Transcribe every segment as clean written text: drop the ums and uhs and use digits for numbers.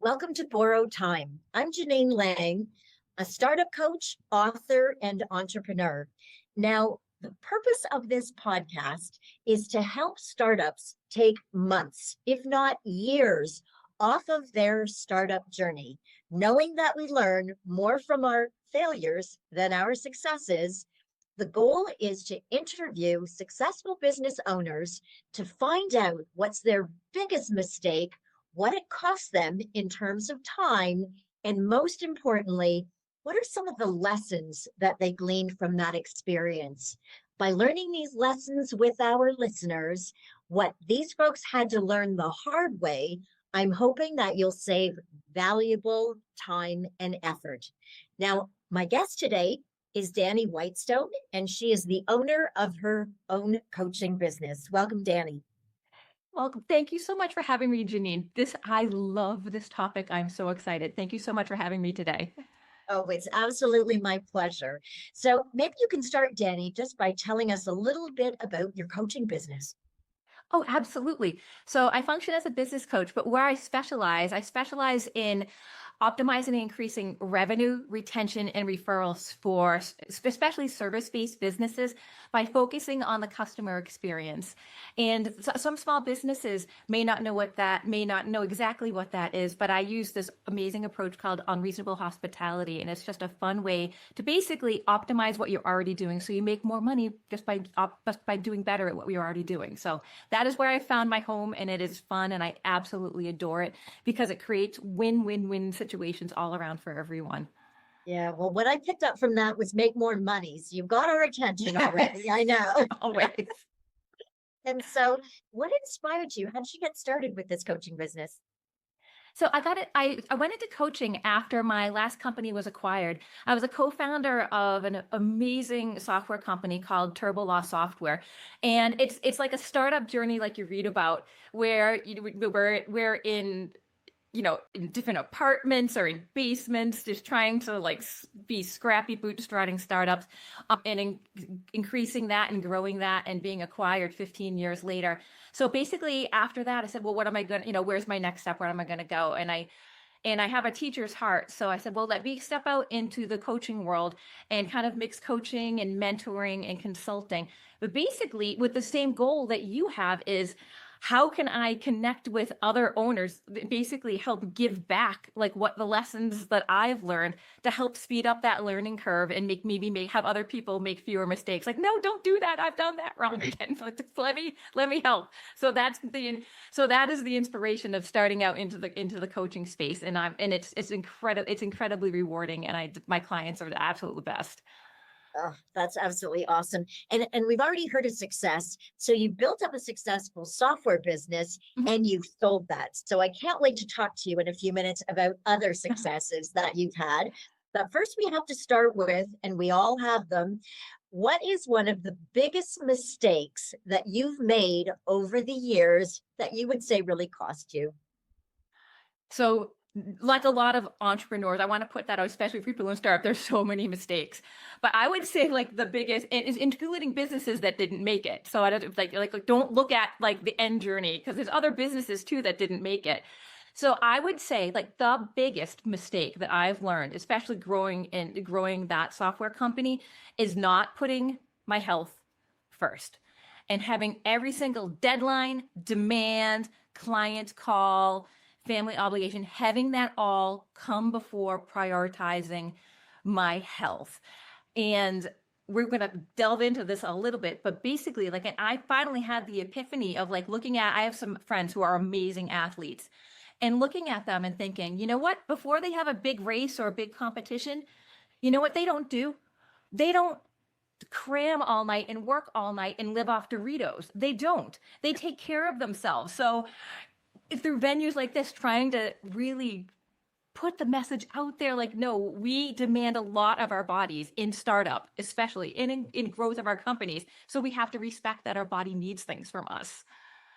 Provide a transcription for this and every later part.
Welcome to Borrow Time. I'm Janine Lang, a startup coach, author, and entrepreneur. Now, the purpose of this podcast is to help startups take months, if not years, off of their startup journey, knowing that we learn more from our failures than our successes. The goal is to interview successful business owners to find out what's their biggest mistake, what it costs them in terms of time, and most importantly, what are some of the lessons that they gleaned from that experience? By learning these lessons with our listeners, what these folks had to learn the hard way, I'm hoping that you'll save valuable time and effort. Now, my guest today is Dani Whitestone, and she is the owner of her own coaching business. Welcome, Dani. Well, thank you so much for having me, Janine. I love this topic. I'm so excited. Thank you so much for having me today. Oh, it's absolutely my pleasure. So maybe you can start, Dani, just by telling us a little bit about your coaching business. Oh, absolutely. So I function as a business coach, but where I specialize in optimizing and increasing revenue, retention, and referrals for especially service-based businesses by focusing on the customer experience. And some small businesses may not know exactly what that is, but I use this amazing approach called unreasonable hospitality. And it's just a fun way to basically optimize what you're already doing. So you make more money just by doing better at what you're already doing. So that is where I found my home, and it is fun, and I absolutely adore it because it creates win-win-win situations all around for everyone. Yeah, well, what I picked up from that was make more money. So you've got our attention Yes, already. I know. always. And so, what inspired you? How did you get started with this coaching business? So I got it. I went into coaching after my last company was acquired. I was a co-founder of an amazing software company called Turbo Law Software, and it's like a startup journey, like you read about, where we're in in different apartments or in basements, just trying to be scrappy bootstrapping startups, increasing that and growing that and being acquired 15 years later. So basically after that, I said, well, what am I going to, where's my next step? Where am I going to go? And I have a teacher's heart. So I said, well, let me step out into the coaching world and kind of mix coaching and mentoring and consulting. But basically, with the same goal that you have is, how can I connect with other owners, basically help give back like what the lessons that I've learned to help speed up that learning curve and have other people make fewer mistakes. Like, no, don't do that. I've done that wrong again. Let me help. So that is the inspiration of starting out into the coaching space. And it's incredibly rewarding. And my clients are the absolute best. Oh, that's absolutely awesome. And we've already heard of success. So you built up a successful software business Mhm. and you've sold that. So I can't wait to talk to you in a few minutes about other successes that you've had. But first, we have to start with, and we all have them. What is one of the biggest mistakes that you've made over the years that you would say really cost you? So, like a lot of entrepreneurs, I want to put that out, especially for people in startup. There's so many mistakes, but I would say like the biggest is including businesses that didn't make it. So I don't don't look at like the end journey, because there's other businesses too that didn't make it. So I would say like the biggest mistake that I've learned, especially growing that software company, is not putting my health first and having every single deadline, demand, client call, family obligation, having that all come before prioritizing my health. And we're going to delve into this a little bit, but basically, like, and I finally had the epiphany of like I have some friends who are amazing athletes, and looking at them and thinking, you know what, before they have a big race or a big competition, you know what they don't do? They don't cram all night and work all night and live off Doritos. They don't. They take care of themselves. So through venues like this, trying to really put the message out there, like, no, we demand a lot of our bodies in startup, especially in growth of our companies. So we have to respect that our body needs things from us.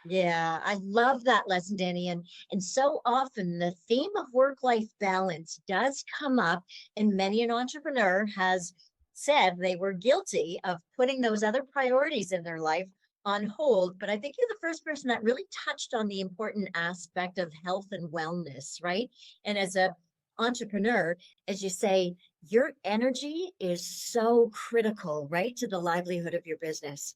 Yeah, I love that lesson, Danny. And so often the theme of work-life balance does come up, and many an entrepreneur has said they were guilty of putting those other priorities in their life on hold, but I think you're the first person that really touched on the important aspect of health and wellness, right? And as a entrepreneur, as you say, your energy is so critical, right, to the livelihood of your business.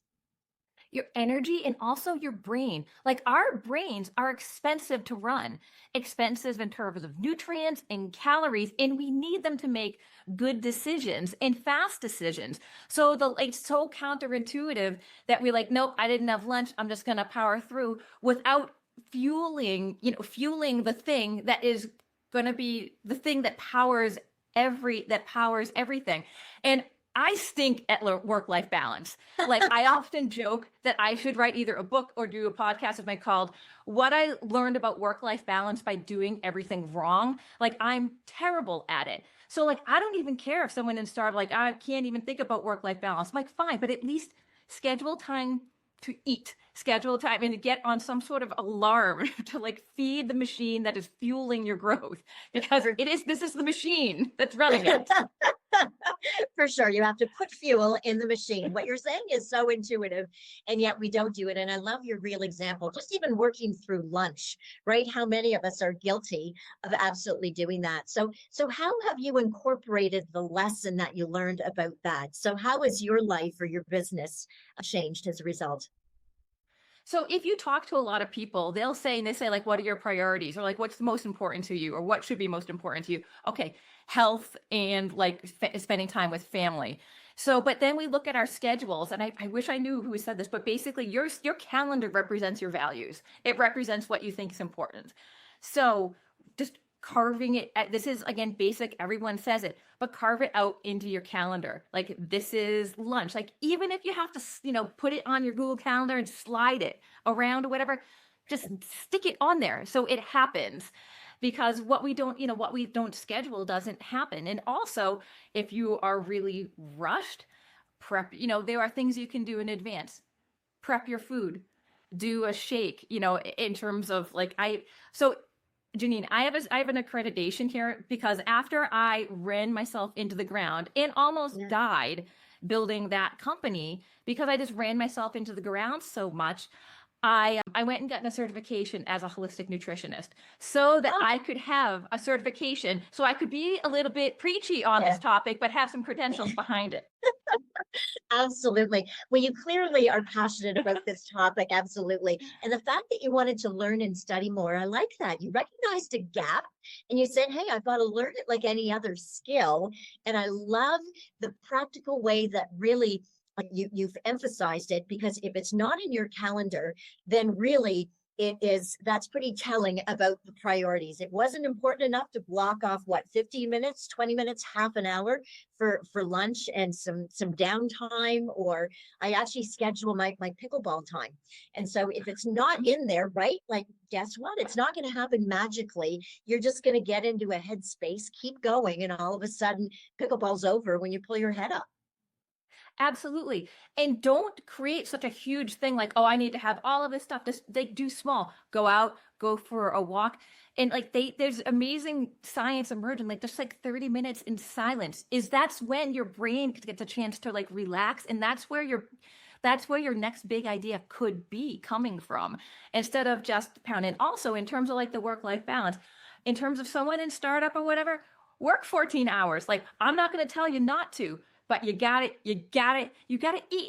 Your energy and also your brain. Like our brains are expensive to run, expensive in terms of nutrients and calories, and we need them to make good decisions and fast decisions. So it's so counterintuitive that we like, nope, I didn't have lunch. I'm just gonna power through without fueling the thing that is gonna be the thing that powers everything. And I stink at work-life balance. Like I often joke that I should write either a book or do a podcast of my called What I Learned About Work-Life Balance by Doing Everything Wrong. Like I'm terrible at it. So like I don't even care if someone in startup like I can't even think about work-life balance. I'm like fine, but at least schedule time to eat, schedule time and get on some sort of alarm to like feed the machine that is fueling your growth because this is the machine that's running it. For sure. You have to put fuel in the machine. What you're saying is so intuitive, and yet we don't do it. And I love your real example, just even working through lunch, right? How many of us are guilty of absolutely doing that? So how have you incorporated the lesson that you learned about that? So how has your life or your business changed as a result? So if you talk to a lot of people, they say like, what are your priorities? Or like, what's the most important to you? Or what should be most important to you? Okay, health and like spending time with family. So, but then we look at our schedules, and I wish I knew who said this, but basically your calendar represents your values. It represents what you think is important. So just carving it, this is again basic, everyone says it, but carve it out into your calendar. Like this is lunch. Like even if you have to, put it on your Google Calendar and slide it around or whatever, just stick it on there so it happens. Because what we don't schedule doesn't happen. And also, if you are really rushed, prep, there are things you can do in advance. Prep your food, do a shake, in terms of like so Janine, I have an accreditation here because after I ran myself into the ground and almost Yeah. died building that company because I just ran myself into the ground so much, I went and got a certification as a holistic nutritionist so that Oh, I could have a certification so I could be a little bit preachy on yeah. this topic, but have some credentials behind it. Absolutely. Well, you clearly are passionate about this topic. Absolutely. And the fact that you wanted to learn and study more, I like that. You recognized a gap and you said, hey, I've got to learn it like any other skill. And I love the practical way that really you've emphasized it, because if it's not in your calendar, then really that's pretty telling about the priorities. It wasn't important enough to block off what, 15 minutes, 20 minutes, half an hour for lunch and some downtime, or I actually schedule my pickleball time. And so if it's not in there, right, like guess what, it's not going to happen magically. You're just going to get into a headspace, keep going, and all of a sudden pickleball's over when you pull your head up. Absolutely. And don't create such a huge thing like, oh, I need to have all of this stuff. Just they do small. Go out, go for a walk. And like there's amazing science emerging, like just like 30 minutes in silence that's when your brain gets a chance to like relax. And that's where your next big idea could be coming from instead of just pounding. Also, in terms of like the work-life balance, in terms of someone in startup or whatever, work 14 hours. Like I'm not going to tell you not to, but you got to eat,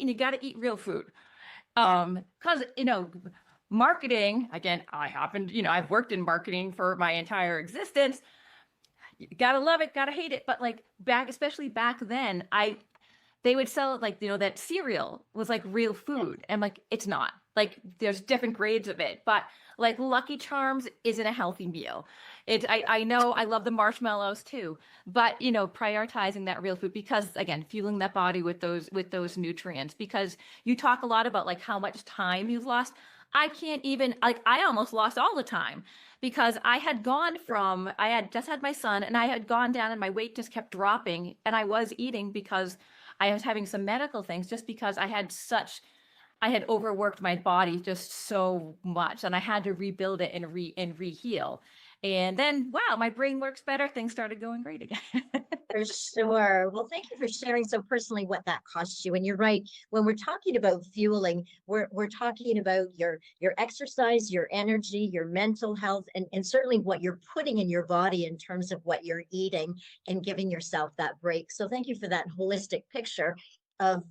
and you got to eat real food. Cause marketing, again, I've worked in marketing for my entire existence. You gotta love it, gotta hate it. But like especially back then, they would sell it like, that cereal was like real food. And like, it's not. Like there's different grades of it, but like Lucky Charms isn't a healthy meal. I know I love the marshmallows too, but prioritizing that real food because again, fueling that body with those nutrients, because you talk a lot about like how much time you've lost. I can't even, like, I almost lost all the time because I had just had my son and I had gone down and my weight just kept dropping and I was eating because I was having some medical things just because I had overworked my body just so much and I had to rebuild it and re-heal. And then, wow, my brain works better. Things started going great again. For sure. Well, thank you for sharing so personally what that costs you. And you're right. When we're talking about fueling, we're talking about your exercise, your energy, your mental health, and certainly what you're putting in your body in terms of what you're eating and giving yourself that break. So thank you for that holistic picture of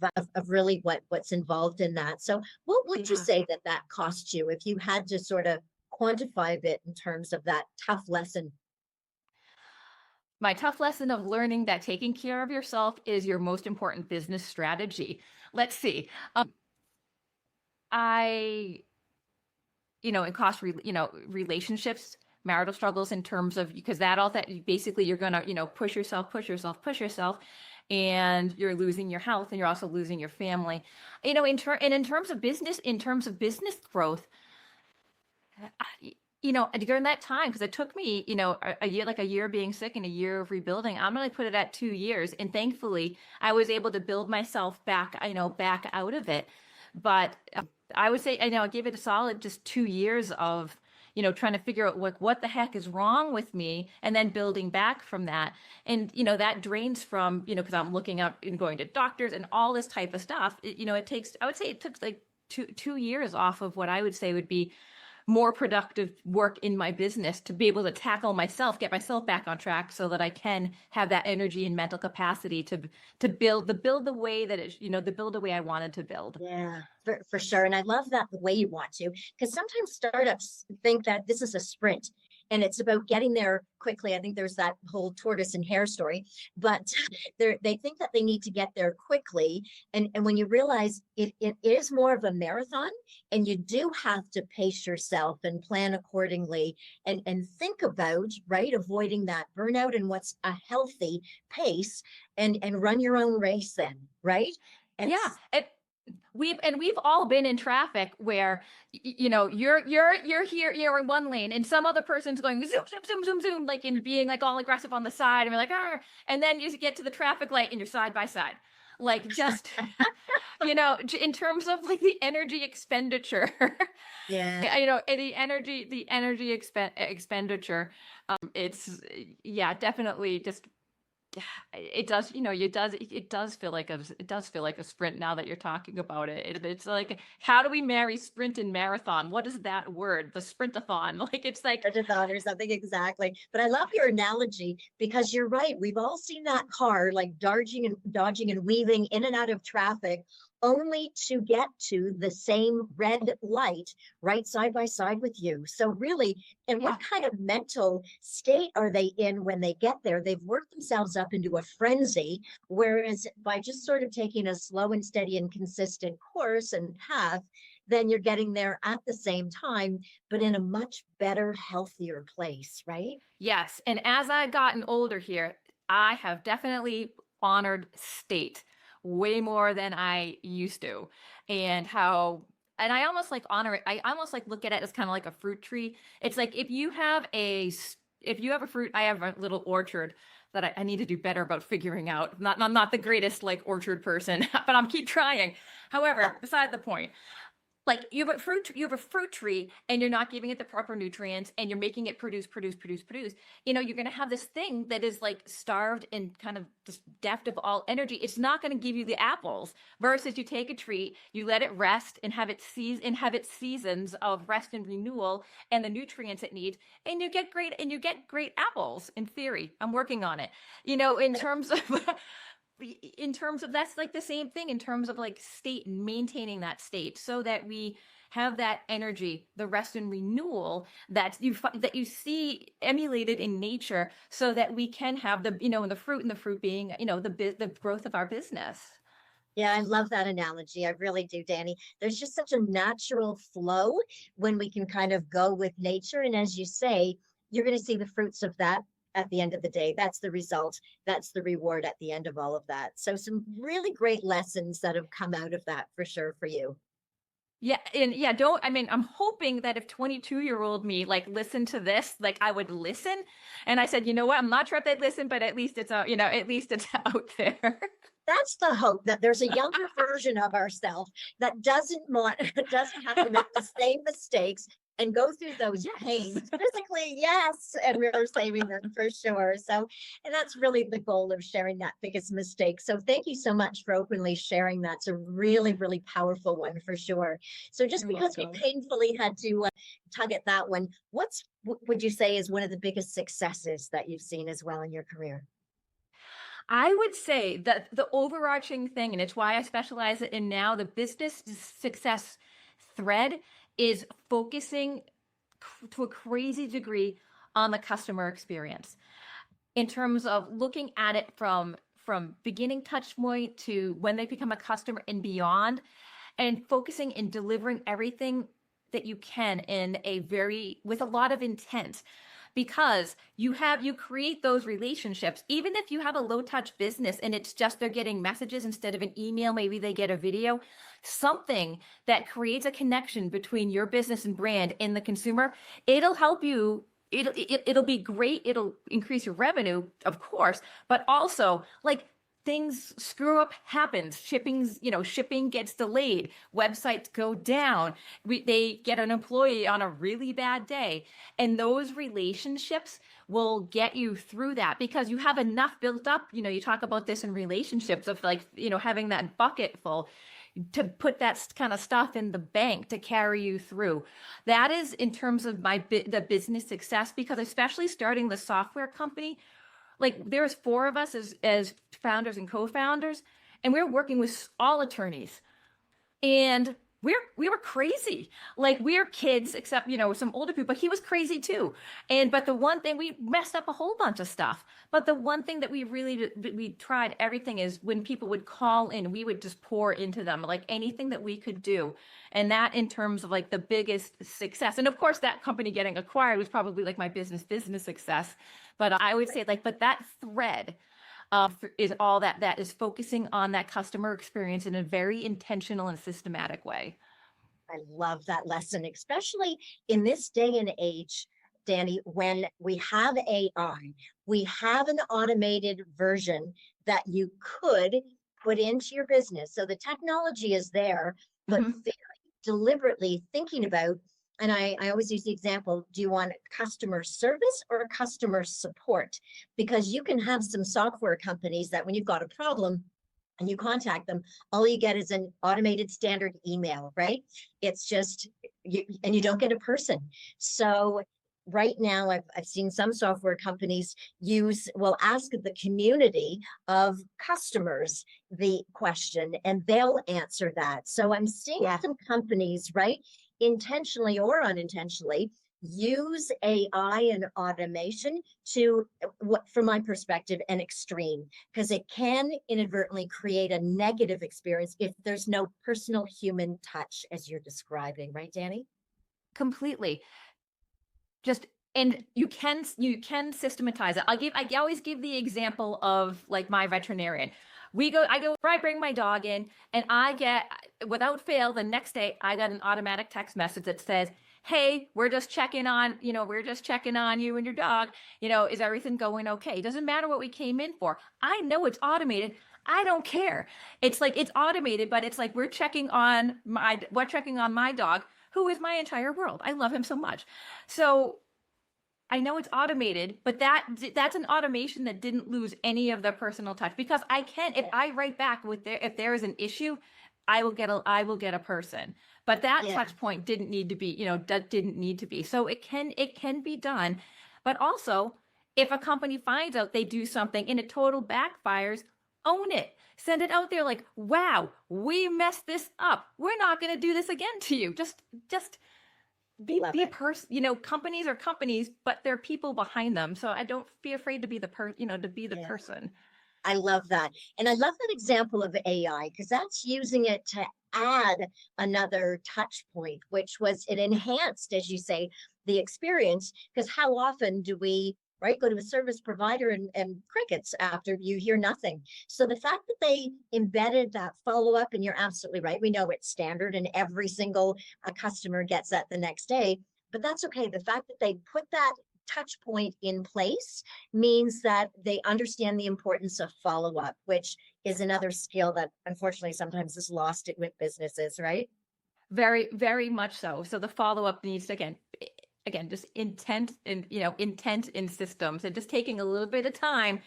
really what's involved in that. So what would you Yeah. say that that cost you if you had to sort of quantify a bit in terms of that tough lesson? My tough lesson of learning that taking care of yourself is your most important business strategy. Let's see. I, it costs, relationships, marital struggles in terms of, because that basically you're going to, push yourself, push yourself, and you're losing your health and you're also losing your family. And in terms of business growth, during that time, because it took me, a year, like a year being sick and a year of rebuilding, I'm going to put it at 2 years. And thankfully, I was able to build myself back, back out of it. But I would say, I give it a solid just 2 years of, trying to figure out what the heck is wrong with me and then building back from that. And, that drains from, because I'm looking up and going to doctors and all this type of stuff. I would say it took like two years off of what I would say would be more productive work in my business to be able to tackle myself, get myself back on track so that I can have that energy and mental capacity to build the way that to build the way I wanted to build. Yeah, for sure. And I love that the way you want to, because sometimes startups think that this is a sprint and it's about getting there quickly. I think there's that whole tortoise and hare story, but they think that they need to get there quickly. And when you realize it is more of a marathon and you do have to pace yourself and plan accordingly and think about, right, avoiding that burnout and what's a healthy pace and run your own race then, right? And Yeah. We've all been in traffic where you're here, you're in one lane and some other person's going zoom zoom zoom zoom zoom, like, and being like all aggressive on the side, and you're like, ah, and then you get to the traffic light and you're side by side, like, just in terms of like the energy expenditure. yeah. And expenditure, it's, yeah, definitely just, it does, it does feel like a sprint now that you're talking about it. It's like, how do we marry sprint and marathon? What is that word? The sprintathon. Like, it's like, Thought or something, exactly. But I love your analogy because you're right. We've all seen that car like dodging and weaving in and out of traffic only to get to the same red light right side by side with you. So really, and yeah, what kind of mental state are they in when they get there? They've worked themselves up into a frenzy, whereas by just sort of taking a slow and steady and consistent course and path, then you're getting there at the same time, but in a much better, healthier place, right? yes. And as I've gotten older here, I have definitely honored state way more than I used to. And I almost like honor it. I almost like look at it as kind of like a fruit tree. It's like if you have a fruit, I have a little orchard that I need to do better about figuring out. I'm not the greatest like orchard person, but I'm keep trying. However, beside the point, like, you have a fruit tree and you're not giving it the proper nutrients and you're making it produce. You're going to have this thing that is like starved and kind of just deft of all energy. It's not going to give you the apples. Versus you take a tree, you let it rest and have its seasons of rest and renewal and the nutrients it needs, and you get great apples. In theory, I'm working on it. In terms of that's like the same thing in terms of like state and maintaining that state so that we have that energy, the rest and renewal that you see emulated in nature, so that we can have the fruit being the growth of our business. Yeah, I love that analogy. I really do, Dani. There's just such a natural flow when we can kind of go with nature. And as you say, you're going to see the fruits of that at the end of the day. That's the result. That's the reward at the end of all of that. So, some really great lessons that have come out of that for sure for you. Yeah, and yeah, I'm hoping that if 22-year-old me like listened to this, like I would listen. And I said, you know what? I'm not sure if they'd listen, but at least it's out, at least it's out there. That's the hope, that there's a younger version of ourselves that doesn't want doesn't have to make the same mistakes and go through those pains physically, yes, and we're saving them for sure. So, and that's really the goal of sharing that biggest mistake. So, thank you so much for openly sharing that. It's a really, really powerful one for sure. So, just You're because we welcome. painfully had to tug at that one, would you say is one of the biggest successes that you've seen as well in your career? I would say that the overarching thing, and it's why I specialize in now, the business success thread is focusing to a crazy degree on the customer experience in terms of looking at it from beginning touch point to when they become a customer and beyond, and focusing and delivering everything that you can in a very with a lot of intent, because you create those relationships. Even if you have a low touch business and it's just they're getting messages instead of an email, maybe they get a video, something that creates a connection between your business and brand and the consumer. It'll help you. It'll be great. It'll increase your revenue, of course, but also like things screw up happens. Shipping gets delayed. Websites go down. They get an employee on a really bad day. And those relationships will get you through that because you have enough built up. You talk about this in relationships of having that bucket full to put that kind of stuff in the bank to carry you through. That is in terms of the business success, because especially starting the software company, like there's 4 of us as founders and co-founders, and we're working with all attorneys, and we were crazy. Like we're kids, except some older people. But he was crazy too. But the one thing, we messed up a whole bunch of stuff. But the one thing that we tried everything is when people would call in, we would just pour into them like anything that we could do. And that in terms of like the biggest success. And of course, that company getting acquired was probably like my business success. But I would say but that thread is all that is focusing on that customer experience in a very intentional and systematic way. I love that lesson, especially in this day and age, Dani, when we have AI, we have an automated version that you could put into your business. So the technology is there, but very deliberately thinking about, and I always use the example, do you want customer service or customer support? Because you can have some software companies that when you've got a problem and you contact them, all you get is an automated standard email, right? It's just, and you don't get a person. So right now, I've seen some software companies will ask the community of customers the question and they'll answer that. So I'm seeing some companies, right, intentionally or unintentionally, use AI and automation to, from my perspective, an extreme, because it can inadvertently create a negative experience if there's no personal human touch, as you're describing, right, Dani? Completely. And you can systematize it. I always give the example of like my veterinarian. I bring my dog in, and I get, without fail, the next day I got an automatic text message that says, "Hey, we're just checking on you and your dog. Is everything going okay?" It doesn't matter what we came in for. I know it's automated. I don't care. It's like it's automated, but it's like we're checking on my dog, who is my entire world. I love him so much. So I know it's automated, but that's an automation that didn't lose any of the personal touch, because if I write back if there is an issue, I will get a person. But that touch point didn't need to be, that didn't need to be. So it can be done. But also, if a company finds out they do something and it total backfires, own it. Send it out there like, wow, we messed this up. We're not going to do this again to you. Just be a person. Companies are companies, but there are people behind them. So I don't be afraid to be the person. I love that. And I love that example of AI, because that's using it to add another touch point, which was it enhanced, as you say, the experience. Because how often do we, right, go to a service provider and crickets after you hear nothing? So the fact that they embedded that follow-up, and you're absolutely right, we know it's standard and every single customer gets that the next day, but that's okay. The fact that they put that touch point in place means that they understand the importance of follow-up, which is another skill that unfortunately sometimes is lost with businesses, right? Very, very much so. So the follow-up needs to, again, again, just intent in systems, and just taking a little bit of time,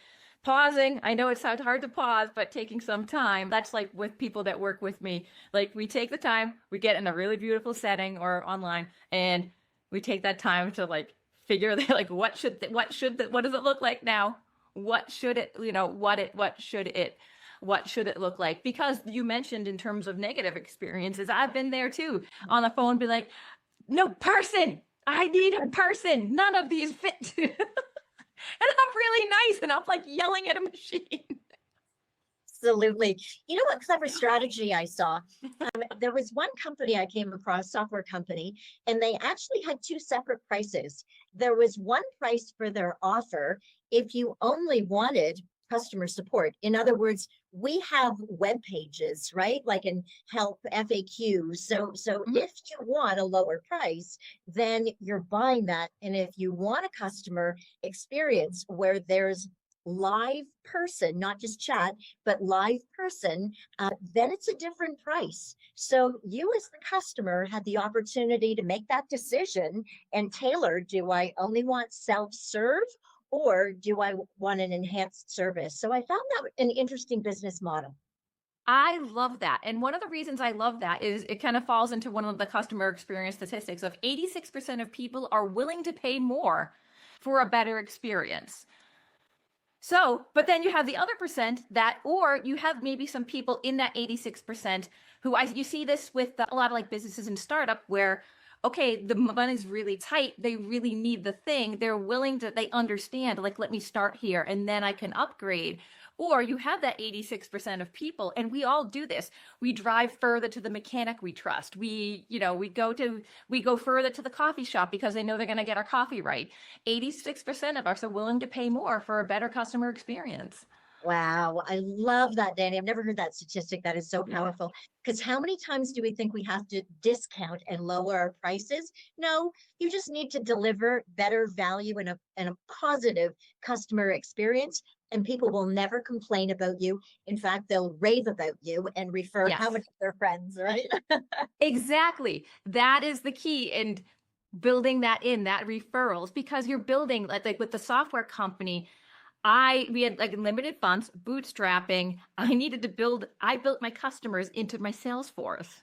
pausing. I know it's hard to pause, but taking some time. That's like with people that work with me. Like we take the time, we get in a really beautiful setting or online, and we take that time to like figure like what does it look like now? What should it, what should it look like? Because you mentioned in terms of negative experiences, I've been there too, on the phone, be like, no, person, I need a person. None of these fit. And I'm really nice, and I'm like yelling at a machine. Absolutely. You know what clever strategy I saw? There was one company I came across, software company, and they actually had two separate prices. There was one price for their offer if you only wanted customer support. In other words, we have web pages, right? Like in help FAQs. So if you want a lower price, then you're buying that. And if you want a customer experience where there's live person, not just chat, but live person, then it's a different price. So you as the customer had the opportunity to make that decision and tailor, do I only want self-serve or do I want an enhanced service? So I found that an interesting business model. I love that. And one of the reasons I love that is it kind of falls into one of the customer experience statistics of 86% of people are willing to pay more for a better experience. So, but then you have the other percent that, or you have maybe some people in that 86% who you see this with a lot of like businesses and startup where, okay, the money's really tight. They really need the thing. They're willing to, they understand, like, let me start here and then I can upgrade. Or you have that 86% of people, and we all do this. We drive further to the mechanic we trust. We go further to the coffee shop because they know they're going to get our coffee right. 86% of us are willing to pay more for a better customer experience. Wow, I love that, Danny. I've never heard that statistic. That is so powerful. Because how many times do we think we have to discount and lower our prices? No, you just need to deliver better value and a positive customer experience. And people will never complain about you. In fact, they'll rave about you and refer how many of their friends, right? Exactly. That is the key. And building that referrals, because you're building like with the software company, we had like limited funds, bootstrapping. I built my customers into my sales force.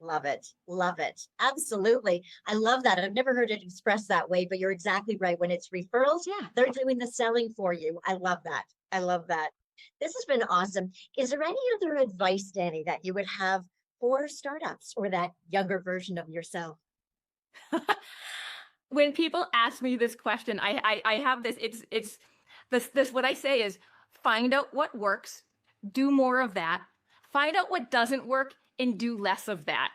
Love it. Love it. Absolutely. I love that. I've never heard it expressed that way, but you're exactly right. When it's referrals, they're doing the selling for you. I love that. I love that. This has been awesome. Is there any other advice, Danny, that you would have for startups or that younger version of yourself? When people ask me this question, I have this, it's this, what I say is find out what works, do more of that, find out what doesn't work, and do less of that.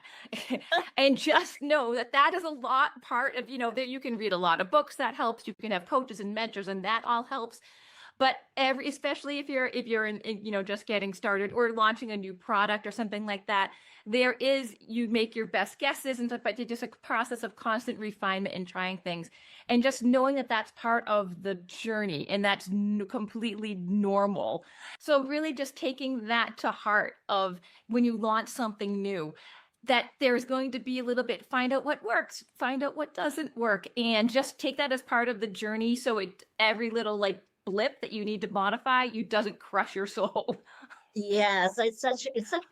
And just know that is a lot part of, that you can read a lot of books that helps. You can have coaches and mentors, and that all helps. But especially if you're in just getting started or launching a new product or something like that, you make your best guesses and stuff, but it's just a process of constant refinement and trying things, and just knowing that that's part of the journey and that's completely normal. So really just taking that to heart of when you launch something new, that there's going to be a little bit, find out what works, find out what doesn't work, and just take that as part of the journey. So every little like blip that you need to modify, you doesn't crush your soul. Yes, it's such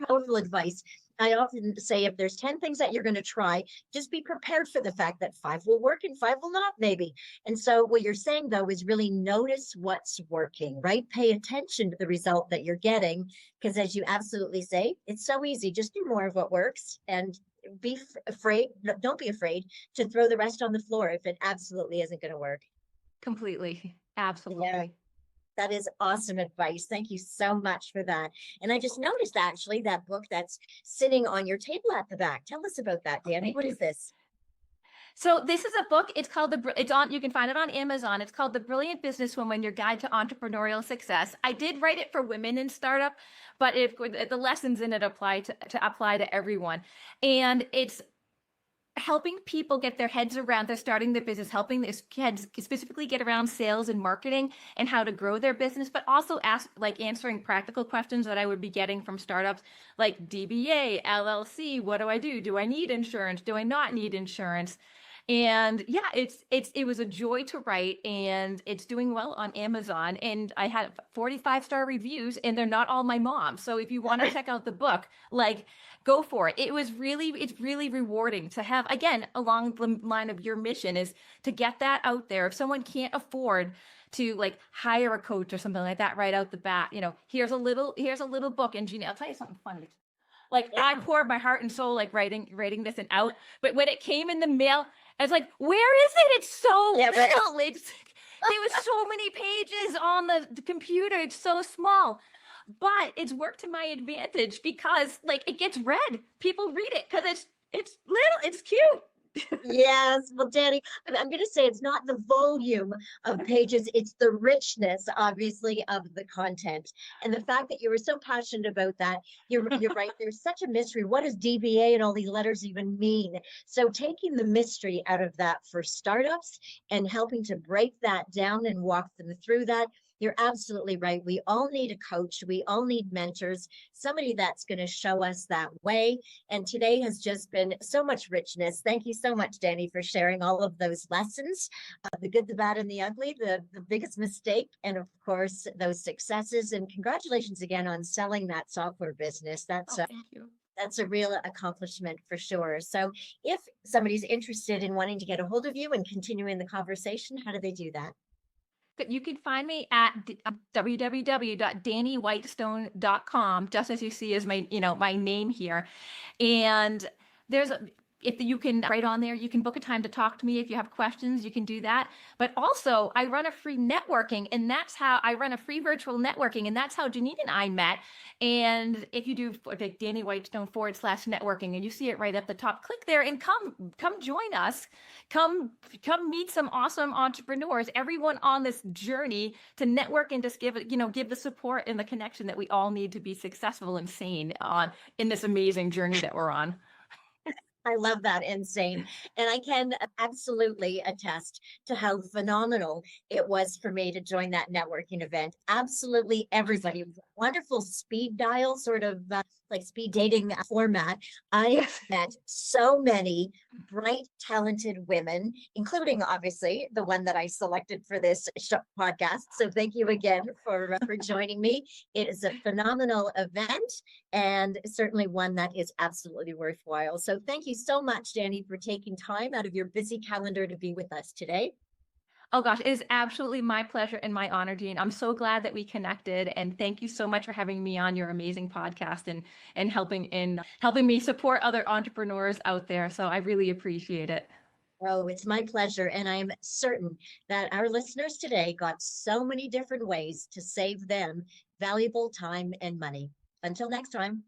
powerful advice. I often say if there's 10 things that you're going to try, just be prepared for the fact that 5 will work and 5 will not, maybe. And so what you're saying, though, is really notice what's working, right? Pay attention to the result that you're getting, because as you absolutely say, it's so easy. Just do more of what works and don't be afraid to throw the rest on the floor if it absolutely isn't going to work. Completely. Absolutely. Yeah. That is awesome advice. Thank you so much for that. And I just noticed actually that book that's sitting on your table at the back. Tell us about that, Danny. What is this? So this is a book. It's called you can find it on Amazon. It's called The Brilliant Businesswoman, Your Guide to Entrepreneurial Success. I did write it for women in startup, but the lessons in it apply to everyone. And it's helping people get their heads around they're starting their business, helping these kids specifically get around sales and marketing and how to grow their business, but also answering practical questions that I would be getting from startups like DBA, LLC, what do I do? Do I need insurance? Do I not need insurance? And yeah, it was a joy to write, and it's doing well on Amazon. And I had 45-star reviews, and they're not all my mom. So if you want to check out the book, like, go for it. It's really rewarding to have, again, along the line of your mission is to get that out there. If someone can't afford to like hire a coach or something like that right out the bat, here's a little book. And Jeannie, I'll tell you something funny. Like, I poured my heart and soul like writing this and out, but when it came in the mail, I was like, where is it? It's so little. There was so many pages on the computer. It's so small. But it's worked to my advantage because like it gets read. People read it because it's little, it's cute. Yes, well, Dani, I'm going to say it's not the volume of pages, it's the richness, obviously, of the content. And the fact that you were so passionate about that, you're right. There's such a mystery. What does DBA and all these letters even mean? So taking the mystery out of that for startups and helping to break that down and walk them through that. You're absolutely right. We all need a coach. We all need mentors, somebody that's going to show us that way. And today has just been so much richness. Thank you so much, Dani, for sharing all of those lessons, the good, the bad, and the ugly, the biggest mistake, and of course, those successes. And congratulations again on selling that software business. That's thank you. That's a real accomplishment for sure. So if somebody's interested in wanting to get a hold of you and continuing the conversation, how do they do that? You can find me at www.daniwhitestone.com, just as you see as my name here. And if you can write on there, you can book a time to talk to me. If you have questions, you can do that. But also I run a free networking, and that's how I run a free virtual networking. And that's how Janine and I met. And if you do like Dani Whitestone /networking, and you see it right at the top, click there and come join us. Come meet some awesome entrepreneurs, everyone on this journey to network and just give the support and the connection that we all need to be successful and sane in this amazing journey that we're on. I love that, insane. And I can absolutely attest to how phenomenal it was for me to join that networking event. Absolutely everybody. It was a wonderful speed dial, sort of like speed dating format. I met so many bright, talented women, including obviously the one that I selected for this podcast. So thank you again for joining me. It is a phenomenal event, and certainly one that is absolutely worthwhile. So thank you so much, Dani, for taking time out of your busy calendar to be with us today. Oh gosh, it is absolutely my pleasure and my honor, Jean. I'm so glad that we connected, and thank you so much for having me on your amazing podcast and helping me support other entrepreneurs out there. So I really appreciate it. Oh, it's my pleasure. And I'm certain that our listeners today got so many different ways to save them valuable time and money. Until next time.